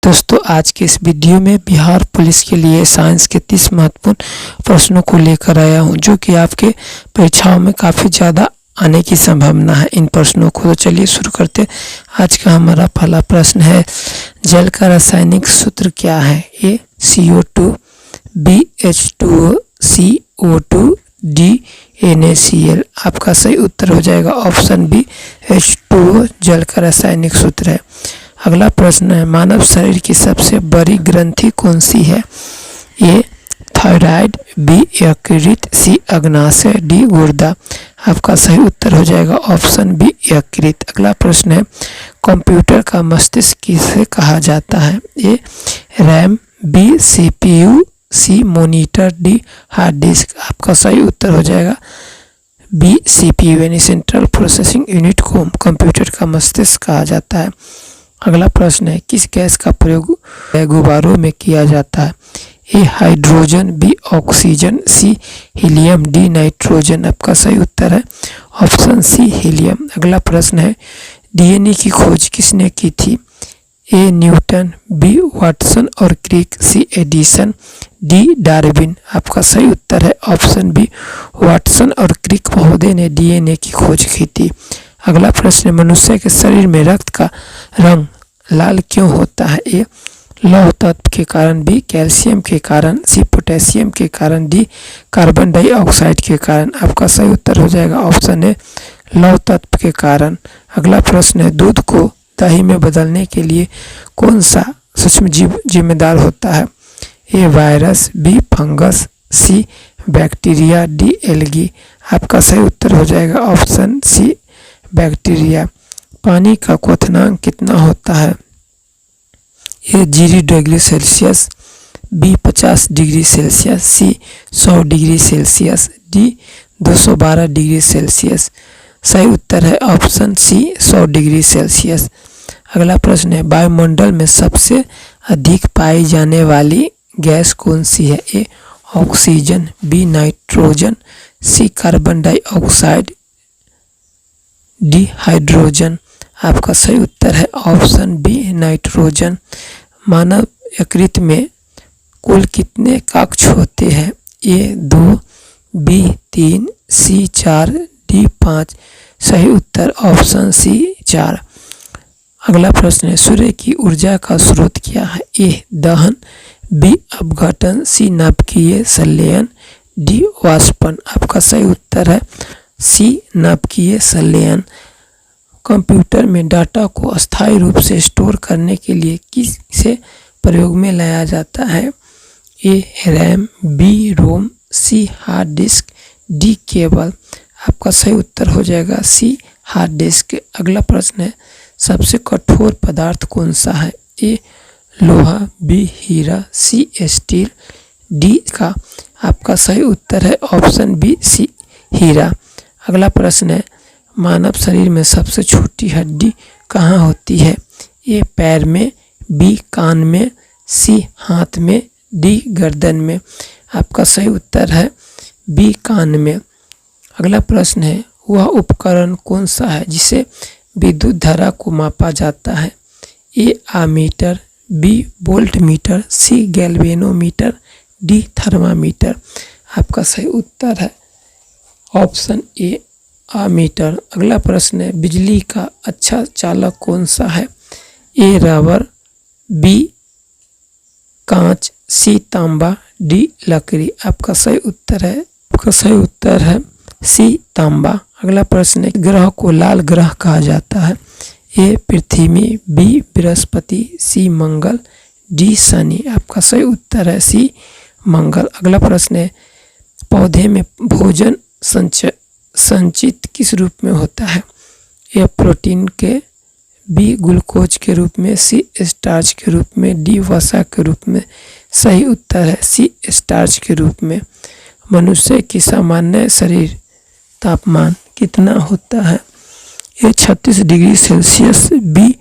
दोस्तों आज के इस वीडियो में बिहार पुलिस के लिए साइंस के 30 महत्वपूर्ण प्रश्नों को लेकर आया हूं, जो कि आपके परीक्षाओं में काफ़ी ज़्यादा आने की संभावना है। इन प्रश्नों को तो चलिए शुरू करते हैं। आज का हमारा पहला प्रश्न है, जल का रासायनिक सूत्र क्या है? ए CO2, B H2O, C O2, D NaCl। आपका सही उत्तर हो जाएगा ऑप्शन बी H2O जल का रासायनिक सूत्र है। अगला प्रश्न है, मानव शरीर की सबसे बड़ी ग्रंथि कौन सी है? ए थायराइड, बी यकृत, सी अग्नाशय, डी गुर्दा। आपका सही उत्तर हो जाएगा ऑप्शन बी यकृत। अगला प्रश्न है, कंप्यूटर का मस्तिष्क किसे कहा जाता है? ए रैम, बी CPU, सी मॉनिटर, डी हार्ड डिस्क। आपका सही उत्तर हो जाएगा बी CPU यानी सेंट्रल प्रोसेसिंग यूनिट को कंप्यूटर का मस्तिष्क कहा जाता है। अगला प्रश्न है, किस गैस का प्रयोग गुब्बारों में किया जाता है? ए हाइड्रोजन, बी ऑक्सीजन, सी हीलियम, डी नाइट्रोजन। आपका सही उत्तर है ऑप्शन सी हीलियम। अगला प्रश्न है, DNA की खोज किसने की थी? ए न्यूटन, बी वाटसन और क्रिक, सी एडिसन, डी डार्विन। आपका सही उत्तर है ऑप्शन बी वाटसन और क्रिक महोदय ने DNA की खोज की थी। अगला प्रश्न, मनुष्य के शरीर में रक्त का रंग लाल क्यों होता है? ए लौह तत्व के कारण, बी कैल्शियम के कारण, सी पोटेशियम के कारण, डी कार्बन डाइऑक्साइड के कारण। आपका सही उत्तर हो जाएगा ऑप्शन ए लौह तत्व के कारण। अगला प्रश्न है, दूध को दही में बदलने के लिए कौन सा सूक्ष्म जीव जिम्मेदार होता है? ए वायरस, बी फंगस, सी बैक्टीरिया, डी एल्गी। आपका सही उत्तर हो जाएगा ऑप्शन सी बैक्टीरिया। पानी का क्वथनांक कितना होता है? A 0 degree Celsius, B 50 degree Celsius, C 100 degree Celsius, D 212 degree Celsius. सही उत्तर है ऑप्शन सी 100 डिग्री सेल्सियस। अगला प्रश्न है, वायुमंडल में सबसे अधिक पाई जाने वाली गैस कौन सी है? A oxygen, B nitrogen, C carbon dioxide, D hydrogen. आपका सही उत्तर है ऑप्शन बी नाइट्रोजन। मानव यकृत में कुल कितने कक्ष होते हैं? ए 2, बी 3, सी 4, डी 5। सही उत्तर ऑप्शन सी 4। अगला प्रश्न है, सूर्य की ऊर्जा का स्रोत क्या है? ए दहन, बी अपघटन, सी नाभिकीय संलयन, डी वाष्पन। आपका सही उत्तर है सी नाभिकीय संलयन। कंप्यूटर में डाटा को अस्थायी रूप से स्टोर करने के लिए किसे प्रयोग में लाया जाता है? ए रैम, बी रोम, सी हार्ड डिस्क, डी केबल। आपका सही उत्तर हो जाएगा सी हार्ड डिस्क। अगला प्रश्न है, सबसे कठोर पदार्थ कौन सा है? ए लोहा, बी हीरा, सी स्टील, डी का। आपका सही उत्तर है ऑप्शन बी सी हीरा। अगला प्रश्न है, मानव शरीर में सबसे छोटी हड्डी कहाँ होती है? ए पैर में, बी कान में, सी हाथ में, डी गर्दन में। आपका सही उत्तर है बी कान में। अगला प्रश्न है, वह उपकरण कौन सा है जिसे विद्युत धारा को मापा जाता है? ए आमीटर, बी वोल्ट मीटर, सी गैल्वेनोमीटर, डी थर्मामीटर। आपका सही उत्तर है ऑप्शन ए आमीटर। अगला प्रश्न है, बिजली का अच्छा चालक कौन सा है? ए रबर, बी कांच, सी तांबा, डी लकड़ी। आपका सही उत्तर है सी तांबा। अगला प्रश्न है, ग्रह को लाल ग्रह कहा जाता है? ए पृथ्वी, बी बृहस्पति, सी मंगल, डी शनि। आपका सही उत्तर है सी मंगल। अगला प्रश्न है, पौधे में भोजन संचित किस रूप में होता है? ए प्रोटीन के, बी ग्लूकोज के रूप में, सी स्टार्च के रूप में, डी वसा के रूप में। सही उत्तर है सी स्टार्च के रूप में। मनुष्य की सामान्य शरीर तापमान कितना होता है? A 36 degree Celsius, B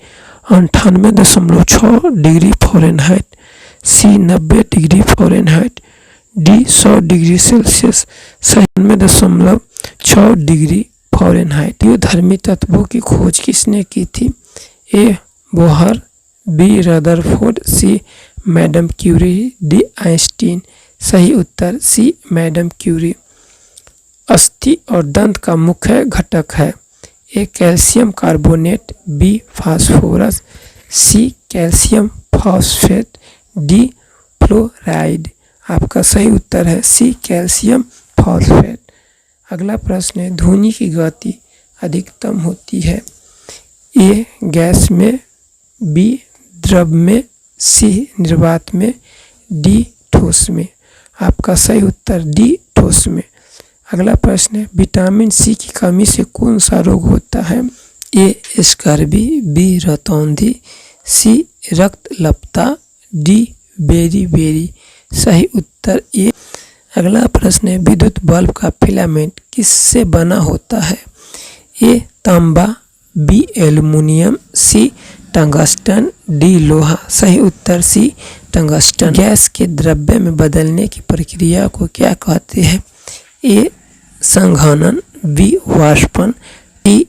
98.6 degree Fahrenheit, C 90 degree Fahrenheit, D 100 degree Celsius. 96.6 degree Fahrenheit. धर्मी तत्वों की खोज किसने की थी? A Bohr, B Rutherford, C madam Curie, D Einstein. सही उत्तर सी मैडम क्यूरी। अस्थि और दंत का मुख्य घटक है। A calcium carbonate, B phosphorus, C calcium phosphate, D fluoride. आपका सही उत्तर है सी कैल्शियम फॉस्फेट। अगला प्रश्न है, ध्वनि की गति अधिकतम होती है। ए गैस में, बी द्रव में, सी निर्वात में, डी ठोस में। आपका सही उत्तर डी ठोस में। अगला प्रश्न है, विटामिन सी की कमी से कौन सा रोग होता है। ए स्कर्वी, बी रतौंधी, सी रक्तलपता, डी बेरी। सही उत्तर ए। अगला प्रश्न है, विद्युत बल्ब का फिलामेंट किससे बना होता है। ए तांबा, बी एल्युमिनियम, सी टंगस्टन, डी लोहा। सही उत्तर सी टंगस्टन। गैस के द्रव्य में बदलने की प्रक्रिया को क्या कहते हैं। ए संघनन, बी वाष्पन, डी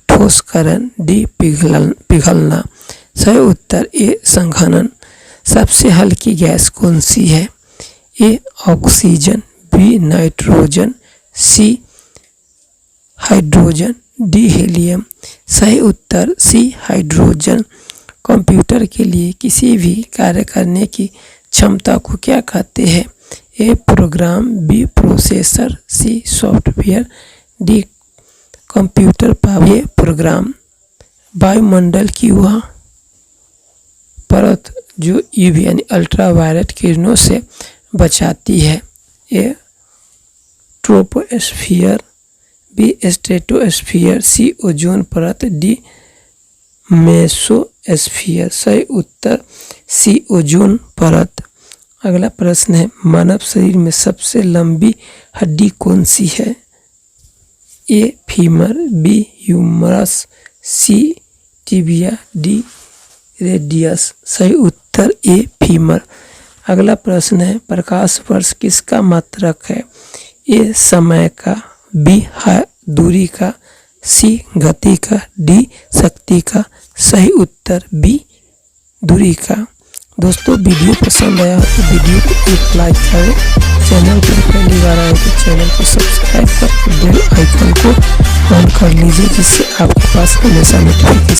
ठोसकरण, डी पिघलना। सही उत्तर ए संघनन। सबसे हल्की गैस कौन सी है। A oxygen, B nitrogen, C hydrogen, D helium. सही उत्तर सी हाइड्रोजन। कंप्यूटर के लिए किसी भी कार्य करने की क्षमता को क्या कहते हैं। ए प्रोग्राम, बी प्रोसेसर, सी सॉफ्टवेयर, डी कंप्यूटर पावर। ए प्रोग्राम। वायुमंडल की वह परत जो यूवी यानी अल्ट्रावायलेट किरणों से बचाती है। A troposphere, B stratosphere, C ozone परत, डी मेसोस्फियर। सही उत्तर सी ओजोन परत। अगला प्रश्न है, मानव शरीर में सबसे लंबी हड्डी कौन सी है। A femur, B humerus, C tibia, D radius. सही उत्तर ए फीमर। अगला प्रश्न है, प्रकाश वर्ष किसका मात्रक है। ए समय का, बी दूरी का, सी गति का, डी शक्ति का। सही उत्तर बी दूरी का। दोस्तों वीडियो पसंद आया हो तो वीडियो को एक लाइक करें। चैनल पर पहली बार आए तो चैनल को सब्सक्राइब कर बेल आइकन को ऑन कर लीजिए, जिससे आपके पास हमेशा नोटिफिकेशन